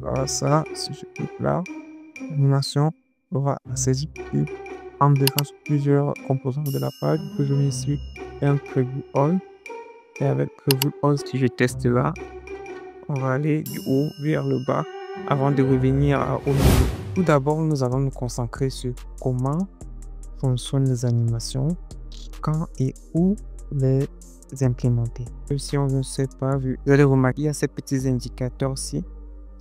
grâce à si je clique là, l'animation aura saisi que en défense sur plusieurs composants de la page. Que je mets ici un preview all. Et avec preview all, si je teste là, on va aller du haut vers le bas avant de revenir au milieu. Tout d'abord, nous allons nous concentrer sur comment fonctionnent les animations, quand et où les implémenter. Si on ne sait pas, vous allez remarquer, il y a ces petits indicateurs-ci.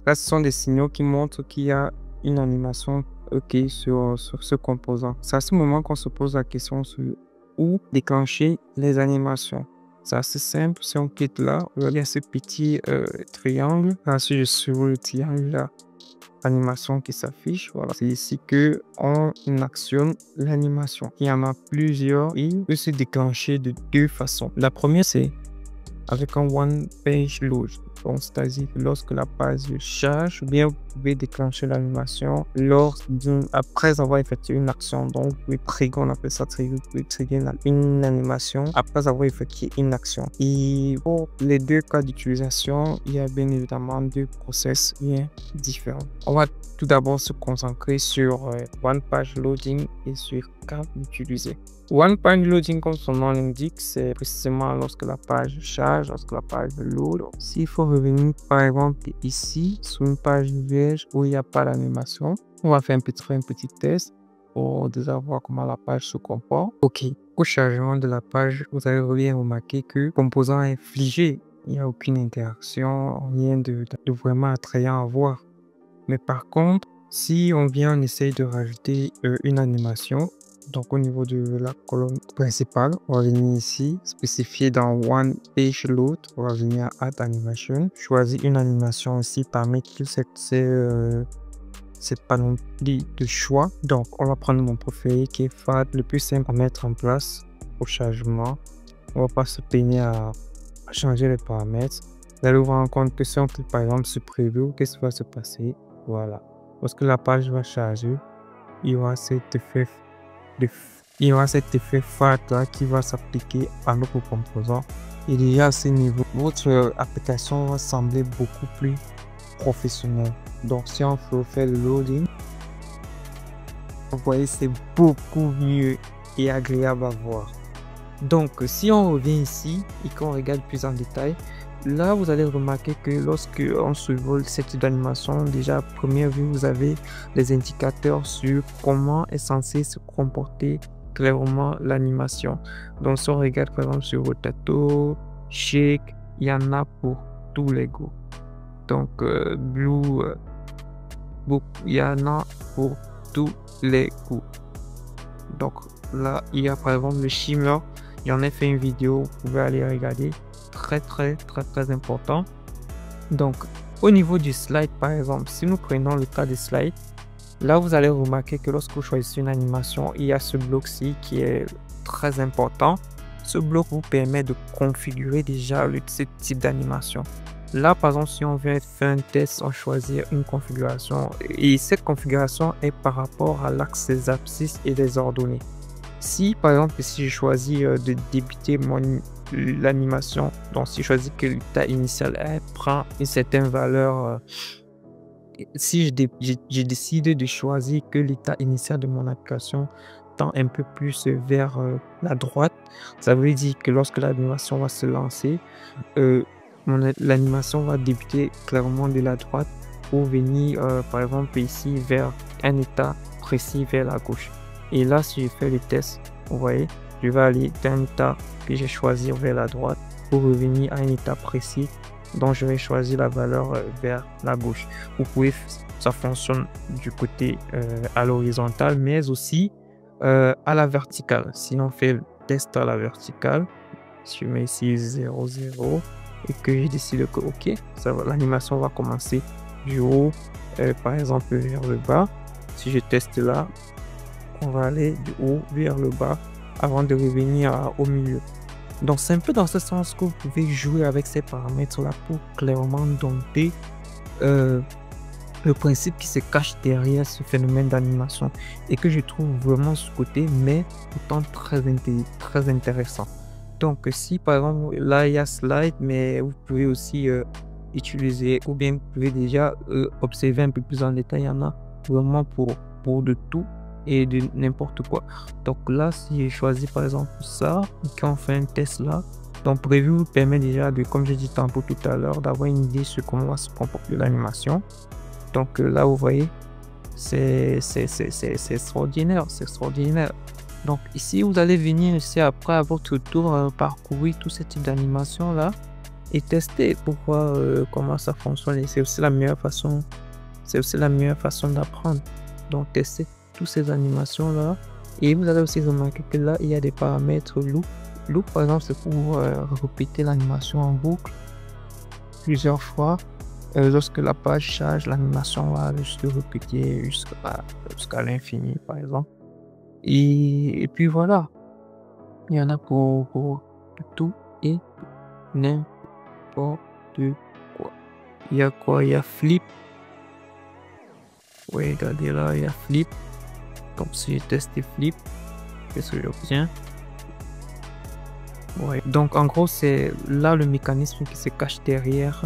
Là, ce sont des signaux qui montrent qu'il y a une animation sur ce composant. C'est à ce moment qu'on se pose la question sur où déclencher les animations. C'est assez simple. Si on clique là, il y a ce petit triangle. Là, si je suis sur le triangle là, animation qui s'affiche. Voilà, c'est ici que on actionne l'animation. Il y en a plusieurs. Il peut se déclencher de deux façons. La première, c'est avec un one page load. Donc, c'est-à-dire que lorsque la page charge, bien vous pouvez déclencher l'animation après avoir effectué une action. Donc, vous pouvez trigger, on appelle ça trigger, vous pouvez trigger une animation après avoir effectué une action. Et pour les deux cas d'utilisation, il y a bien évidemment deux process bien différents. On va tout d'abord se concentrer sur one page loading et sur quand l'utiliser. One page loading, comme son nom l'indique, c'est précisément lorsque la page charge, lorsque la page load. S'il faut revenir par exemple ici sur une page vierge où il n'y a pas d'animation, on va faire un petit test pour déjà voir comment la page se comporte. Ok, au chargement de la page, vous allez bien remarquer que le composant est figé. Il n'y a aucune interaction, rien de vraiment attrayant à voir. Mais par contre, si on essaye de rajouter une animation, donc au niveau de la colonne principale, on va venir ici, spécifier dans One Page Load, on va venir à Add Animation, choisir une animation aussi parmi toutes ces panoplie de choix. Donc on va prendre mon préféré qui est FAD, le plus simple à mettre en place au chargement. On va pas se peiner à changer les paramètres. Vous allez vous rendre compte que si on clique par exemple sur Preview, qu'est-ce qui va se passer? Voilà. Lorsque la page va charger, il y aura cet effet FAD là qui va s'appliquer à notre composant. Et déjà à ce niveau, votre application va sembler beaucoup plus professionnelle. Donc si on fait le loading, vous voyez, c'est beaucoup mieux et agréable à voir. Donc si on revient ici et qu'on regarde plus en détail, là vous allez remarquer que lorsque on survole cette type d'animation, déjà à première vue vous avez les indicateurs sur comment est censé se comporter clairement l'animation. Donc si on regarde par exemple sur Rotato, Shake, il y en a pour tous les goûts. Donc Blue, il y en a pour tous les goûts. Donc là il y a par exemple le Shimmer, j'en ai fait une vidéo, vous pouvez aller regarder. Très important. Donc au niveau du slide par exemple, si nous prenons le cas des slides, là vous allez remarquer que lorsque vous choisissez une animation, il y a ce bloc-ci qui est très important. Ce bloc vous permet de configurer déjà ce type d'animation. Là par exemple, si on vient faire un test, on choisit une configuration et cette configuration est par rapport à l'axe des abscisses et des ordonnées. Si par exemple si je choisis de débuter l'animation, donc si je choisis que l'état initial prend une certaine valeur, si je décide de choisir que l'état initial de mon application tend un peu plus vers la droite, ça veut dire que lorsque l'animation va se lancer, l'animation va débuter clairement de la droite pour venir par exemple ici vers un état précis vers la gauche. Et là si je fais le test, vous voyez, je vais aller d'un état que j'ai choisi vers la droite pour revenir à un état précis dont je vais choisir la valeur vers la gauche. Vous pouvez, ça fonctionne du côté à l'horizontale, mais aussi à la verticale. Si on fait le test à la verticale, si je mets ici 0, 0 et que je décide que ok, l'animation va commencer du haut, par exemple vers le bas. Si je teste là, on va aller du haut vers le bas avant de revenir au milieu. Donc c'est un peu dans ce sens que vous pouvez jouer avec ces paramètres là pour clairement dompter le principe qui se cache derrière ce phénomène d'animation et que je trouve vraiment ce côté mais pourtant très intéressant. Donc si par exemple là il y a slide, mais vous pouvez aussi utiliser ou bien vous pouvez déjà observer un peu plus en détail. Il y en a vraiment pour de tout et de n'importe quoi. Donc là, si j'ai choisi par exemple ça, quand on fait un test là, donc Preview vous permet déjà de, comme j'ai dit tantôt tout à l'heure, d'avoir une idée sur comment va se comporter l'animation. Donc là, vous voyez, c'est extraordinaire, c'est extraordinaire. Donc ici, vous allez venir ici après à votre tour parcourir tout ce type d'animation là et tester pour voir comment ça fonctionne. Et c'est aussi la meilleure façon, d'apprendre. Donc tester toutes ces animations là. Et vous allez aussi remarquer que là, il y a des paramètres loop. Loop, par exemple, c'est pour répéter l'animation en boucle plusieurs fois. Lorsque la page charge, l'animation va se répéter jusqu'à l'infini, par exemple. Et puis voilà, il y en a pour tout et n'importe quoi. Il y a quoi? Il y a flip. Oui, regardez là, il y a flip. Donc si je teste flip, qu'est-ce que j'obtiens? Ouais. Donc en gros, c'est là le mécanisme qui se cache derrière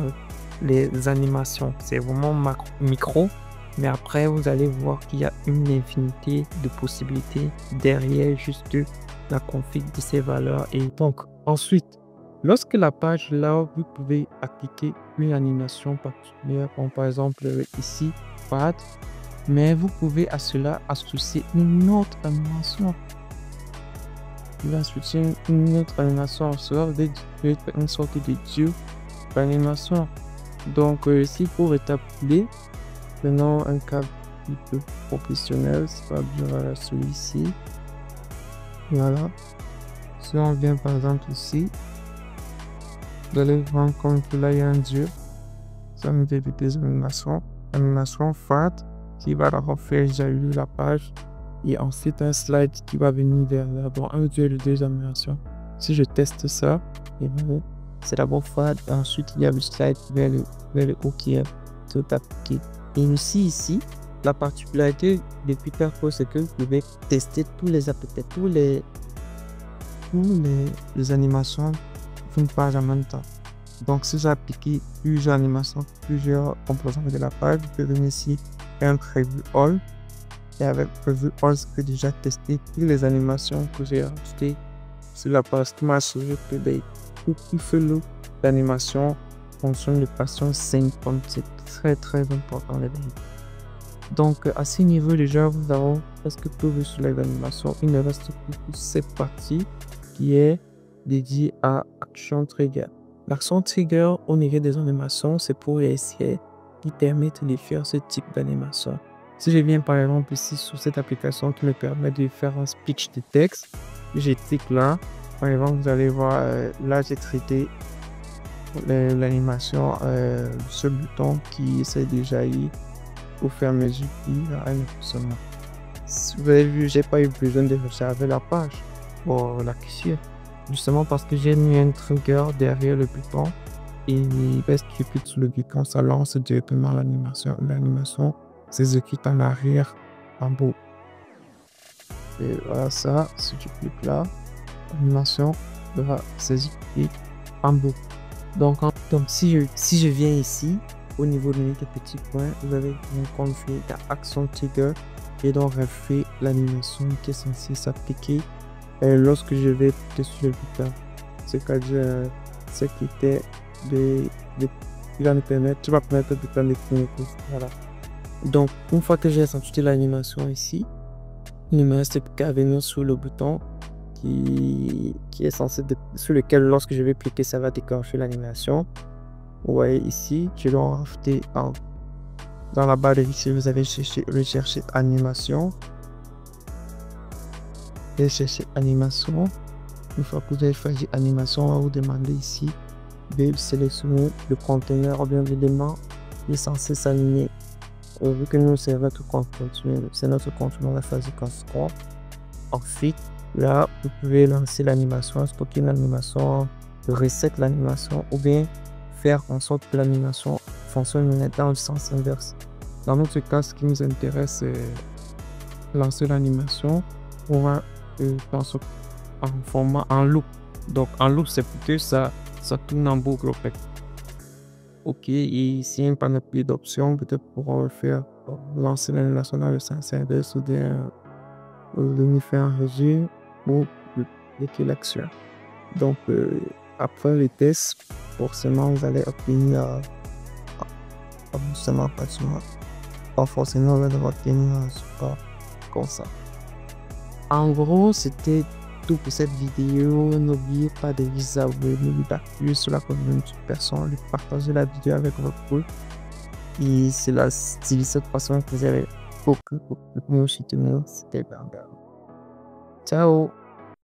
les animations. C'est vraiment micro, mais après vous allez voir qu'il y a une infinité de possibilités derrière juste la config de ces valeurs. Et donc ensuite, lorsque la page là, vous pouvez appliquer une animation particulière, comme par exemple ici, pad, mais vous pouvez à cela associer une autre animation. Vous associer une autre animation, cela veut dire une sorte de dieu d'animation. Donc ici pour rétablir, prenons un cas plus professionnel, c'est pas bien celui-ci. Voilà. Si on vient par exemple ici, vous allez voir comme que là il y a un dieu. Ça nous fait des animations fat qui va refaire, j'ai eu la page. Et ensuite un slide qui va venir derrière. Donc un dieu de deux animations. Si je teste ça, et bien, c'est d'abord fat, ensuite il y a le slide vers le haut qui est tout appliqué. Et ici, la particularité de Peter Pro, c'est que vous pouvez tester tous les animations d'une page en même temps. Donc si j'ai appliqué plusieurs animations, plusieurs composantes de la page, vous pouvez venir ici un preview all. Et avec Preview All, je peux déjà tester toutes les animations que j'ai rajoutées sur la page qui m'a assuré que tout flou d'animation fonctionne de façon synchrone. C'est très très important. Donc à ce niveau déjà, nous avons presque tout vu sur les animations. Il ne reste plus que cette partie qui est dédiée à Action Trigger. L'action Trigger au niveau des animations, c'est pour essayer qui permettent de faire ce type d'animation. Si je viens par exemple ici sur cette application qui me permet de faire un speech de texte, je clique là, par exemple vous allez voir, là j'ai traité l'animation, ce bouton qui essaie de jaillir au fur et à mesure qu'il y a un fonctionnement. Vous avez vu, j'ai pas eu besoin de recharger la page pour la question, justement parce que j'ai mis un trigger derrière le bouton et parce que je clique sur le bouton, ça lance directement l'animation s'exécute en arrière en bas. Et voilà ça, si tu cliques là, l'animation va s'exécuter en bas. Donc si je viens ici, au niveau de notre petit point, vous avez une config Action Trigger et donc refait l'animation qui est censée s'appliquer lorsque je vais sur le bouton. C'est-à-dire ce qui était tu vas me permettre de bouton de finir. Voilà. Donc, une fois que j'ai exécuté l'animation ici, il ne me reste plus qu'à venir sur le bouton qui est censé sur lequel, lorsque je vais cliquer, ça va déclencher l'animation. Vous voyez ici, je dois rajouter dans la barre de ici, vous avez recherché animation. Et chercher animation. Une fois que vous avez choisi animation, on va vous demander ici de sélectionner le conteneur ou bien l'élément qui est censé s'aligner. Vu que nous, c'est notre contenu, on va choisir construire. Ensuite, là, vous pouvez lancer l'animation, stocker l'animation, reset l'animation ou bien faire en sorte que l'animation fonctionne dans le sens inverse. Dans notre cas, ce qui nous intéresse, c'est lancer l'animation. On va en format en loop. Donc, en loop, c'est plutôt ça tourne en boucle. OK, et s'il n'y a pas de plus d'options, peut-être pour faire lancer l'année nationale le 5 ou bien l'unité en régie ou l'élection. Donc, après les tests, forcément, vous allez obtenir, pas forcément, pas forcément, vous allez obtenir un support comme ça. En gros, c'était tout pour cette vidéo. N'oubliez pas de vous abonner, d'appuyer sur la communauté de personnes, de partager la vidéo avec votre groupe. Et c'est de cette façon que vous avez beaucoup de soutenir. C'était bien. Ciao!